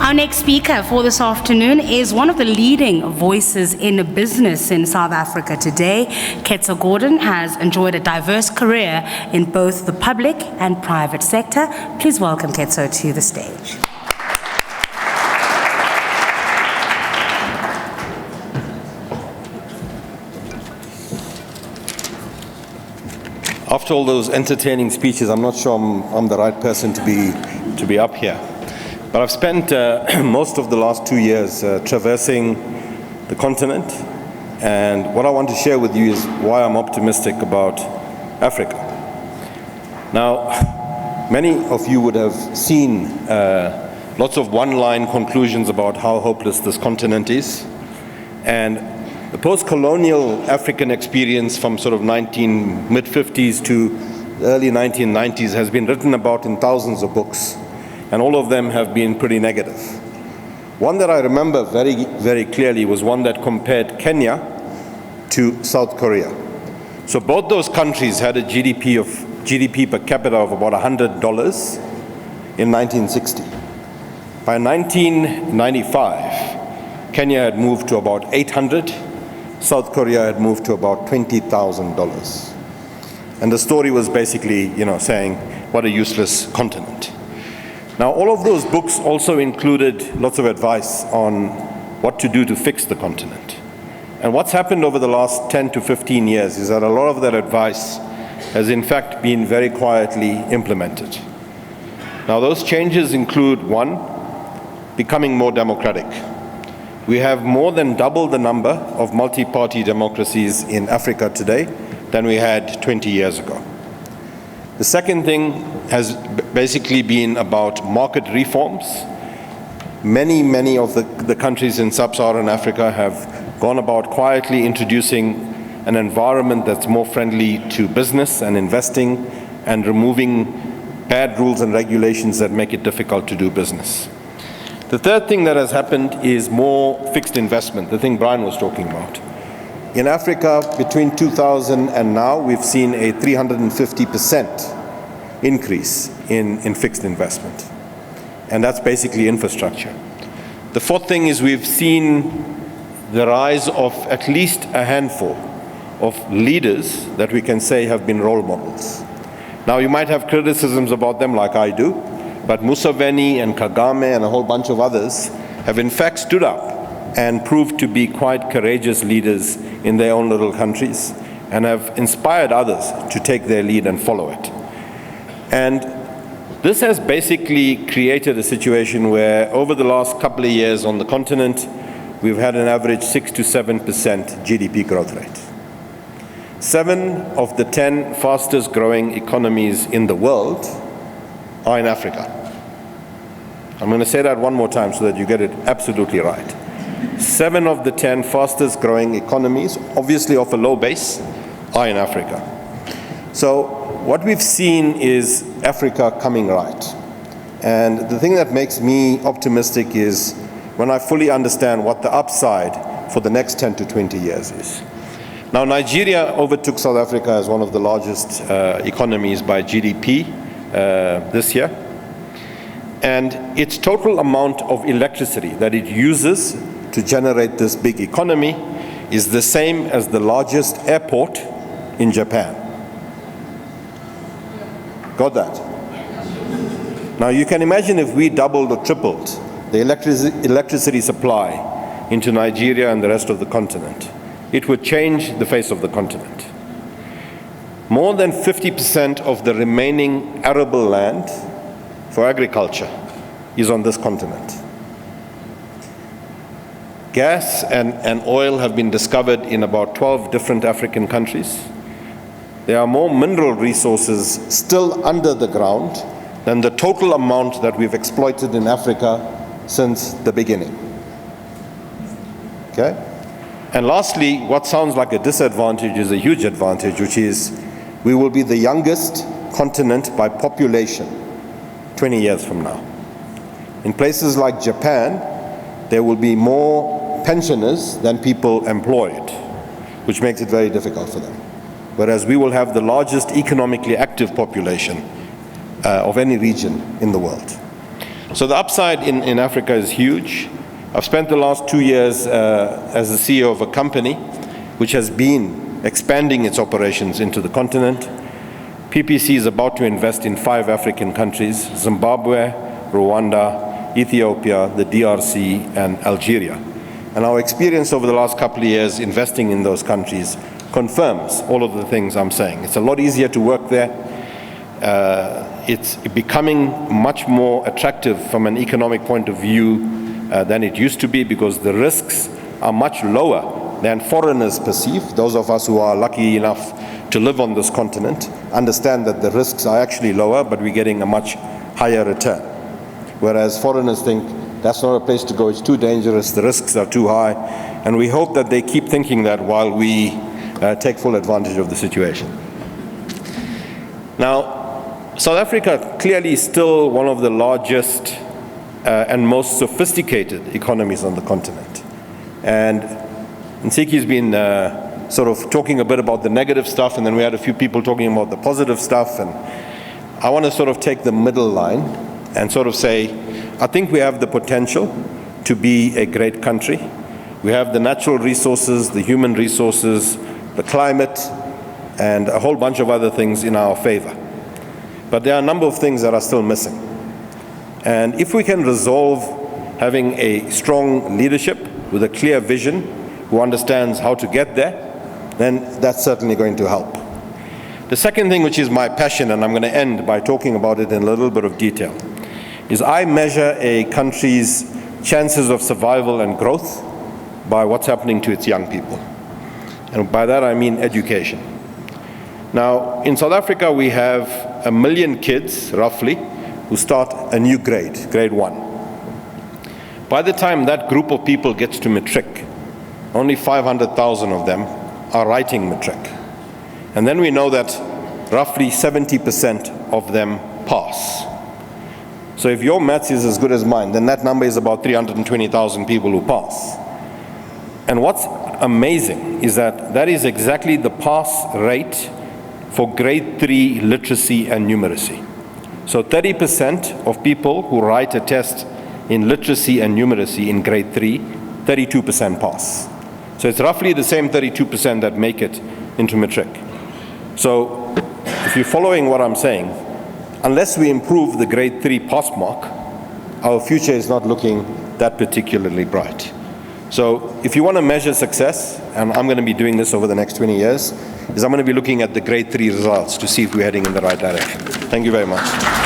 Our next speaker for this afternoon is one of the leading voices in business in South Africa today. Ketso Gordhan has enjoyed a diverse career in both the public and private sector. Please welcome Ketso to the stage. After all those entertaining speeches, I'm not sure I'm the right person to be up here. But I've spent most of the last 2 years traversing the continent, and what I want to share with you is why I'm optimistic about Africa. Now, many of you would have seen lots of one-line conclusions about how hopeless this continent is, and the post-colonial African experience from sort of mid-50s to the early 1990s has been written about in thousands of books, and all of them have been pretty negative. One that I remember very, very clearly was one that compared Kenya to South Korea. So both those countries had a GDP per capita of about $100 in 1960. By 1995, Kenya had moved to about $800. South Korea had moved to about $20,000. And the story was basically, saying, what a useless continent. Now, all of those books also included lots of advice on what to do to fix the continent. And what's happened over the last 10 to 15 years is that a lot of that advice has in fact been very quietly implemented. Now, those changes include, one, becoming more democratic. We have more than double the number of multi-party democracies in Africa today than we had 20 years ago. The second thing has basically been about market reforms. Many of the countries in sub-Saharan Africa have gone about quietly introducing an environment that's more friendly to business and investing and removing bad rules and regulations that make it difficult to do business. The third thing that has happened is more fixed investment, the thing Brian was talking about. In Africa, between 2000 and now, we've seen a 350% increase in fixed investment. And that's basically infrastructure. The fourth thing is we've seen the rise of at least a handful of leaders that we can say have been role models. Now, you might have criticisms about them like I do, but Museveni and Kagame and a whole bunch of others have in fact stood up and proved to be quite courageous leaders in their own little countries and have inspired others to take their lead and follow it. And this has basically created a situation where over the last couple of years on the continent, we've had an average 6 to 7% GDP growth rate. 7 of the 10 fastest growing economies in the world are in Africa. I'm going to say that one more time so that you get it absolutely right. 7 of the 10 fastest growing economies, obviously off a low base, are in Africa. So what we've seen is Africa coming right. And the thing that makes me optimistic is when I fully understand what the upside for the next 10 to 20 years is. Now, Nigeria overtook South Africa as one of the largest economies by GDP this year. And its total amount of electricity that it uses to generate this big economy is the same as the largest airport in Japan. Got that? Now you can imagine if we doubled or tripled the electricity supply into Nigeria and the rest of the continent, it would change the face of the continent. More than 50% of the remaining arable land for agriculture is on this continent. Gas and oil have been discovered in about 12 different African countries. There are more mineral resources still under the ground than the total amount that we've exploited in Africa since the beginning. Okay? And lastly, what sounds like a disadvantage is a huge advantage, which is we will be the youngest continent by population 20 years from now. In places like Japan, there will be more pensioners than people employed, which makes it very difficult for them. Whereas we will have the largest economically active population of any region in the world. So the upside in Africa is huge. I've spent the last 2 years as the CEO of a company which has been expanding its operations into the continent. PPC is about to invest in 5 African countries: Zimbabwe, Rwanda, Ethiopia, the DRC, and Algeria. And our experience over the last couple of years investing in those countries confirms all of the things I'm saying. It's a lot easier to work there. It's becoming much more attractive from an economic point of view than it used to be, because the risks are much lower than foreigners perceive. Those of us who are lucky enough to live on this continent understand that the risks are actually lower, but we're getting a much higher return. Whereas foreigners think that's not a place to go, it's too dangerous, the risks are too high. And we hope that they keep thinking that while we take full advantage of the situation. Now, South Africa clearly is still one of the largest and most sophisticated economies on the continent. And Nsiki's been sort of talking a bit about the negative stuff, and then we had a few people talking about the positive stuff. And I want to sort of take the middle line and sort of say, I think we have the potential to be a great country. We have the natural resources, the human resources, the climate, and a whole bunch of other things in our favor. But there are a number of things that are still missing. And if we can resolve having a strong leadership with a clear vision, who understands how to get there, then that's certainly going to help. The second thing, which is my passion, and I'm going to end by talking about it in a little bit of detail, is I measure a country's chances of survival and growth by what's happening to its young people. And by that I mean education. Now, in South Africa we have 1 million kids, roughly, who start a new grade, grade 1. By the time that group of people gets to matric, only 500,000 of them are writing matric. And then we know that roughly 70% of them pass. So if your maths is as good as mine, then that number is about 320,000 people who pass. And what's amazing is that that is exactly the pass rate for grade 3 literacy and numeracy. So 30% of people who write a test in literacy and numeracy in grade 3, 32% pass. So it's roughly the same 32% that make it into matric. So if you're following what I'm saying, unless we improve the grade 3 pass mark, our future is not looking that particularly bright. So if you want to measure success, and I'm going to be doing this over the next 20 years, is I'm going to be looking at the grade 3 results to see if we're heading in the right direction. Thank you very much.